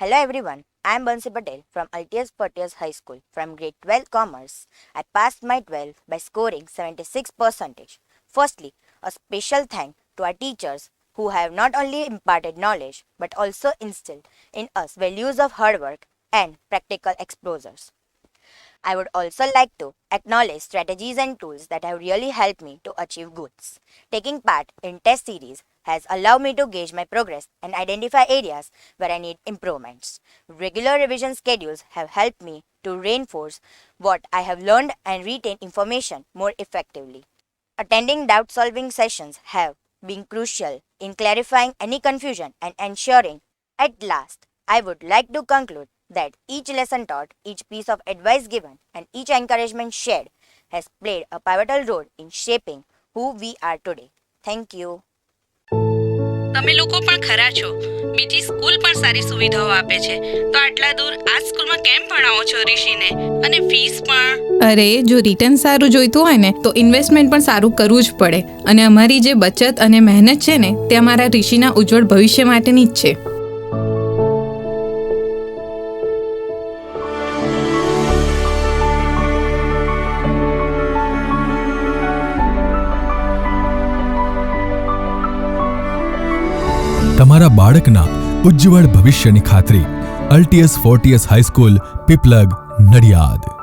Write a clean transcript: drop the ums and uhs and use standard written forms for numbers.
Hello everyone, I am Bansi Patel from Altius Pertius High School from grade 12 Commerce. I passed my 12 by scoring 76%. Firstly, a special thank to our teachers who have not only imparted knowledge but also instilled in us values of hard work and practical exposures. I would also like to acknowledge strategies and tools that have really helped me to achieve goals. Taking part in test series has allowed me to gauge my progress and identify areas where I need improvements. Regular revision schedules have helped me to reinforce what I have learned and retain information more effectively. Attending doubt solving sessions have been crucial in clarifying any confusion and ensuring. At last, I would like to conclude that each lesson taught, each piece of advice given, and each encouragement shared has played a pivotal role in shaping who we are today. Thank you. તમે લોકો પણ ખરા છો. બીજી school પણ સારી સુવિધાઓ આપે છે, તો આટલા દૂર આ સ્કૂલમાં કેમ ભણાવો છો ઋષિને? અને ફીસ પણ? અરે, જો રિટર્ન સારું જોઈતું હોય ને તો ઇન્વેસ્ટમેન્ટ પણ સારું કરવું જ પડે. અને અમારી જે બચત અને મહેનત છે ને તે અમારા ઋષિના ઉજ્જવળ ભવિષ્ય માટેની જ છે. તમારા બાળકના ઉજ્જવળ ભવિષ્યની ખાતરી અલ્ટિયસ ફોર્ટિયસ હાઈસ્કૂલ, પીપલગ, નડિયાદ.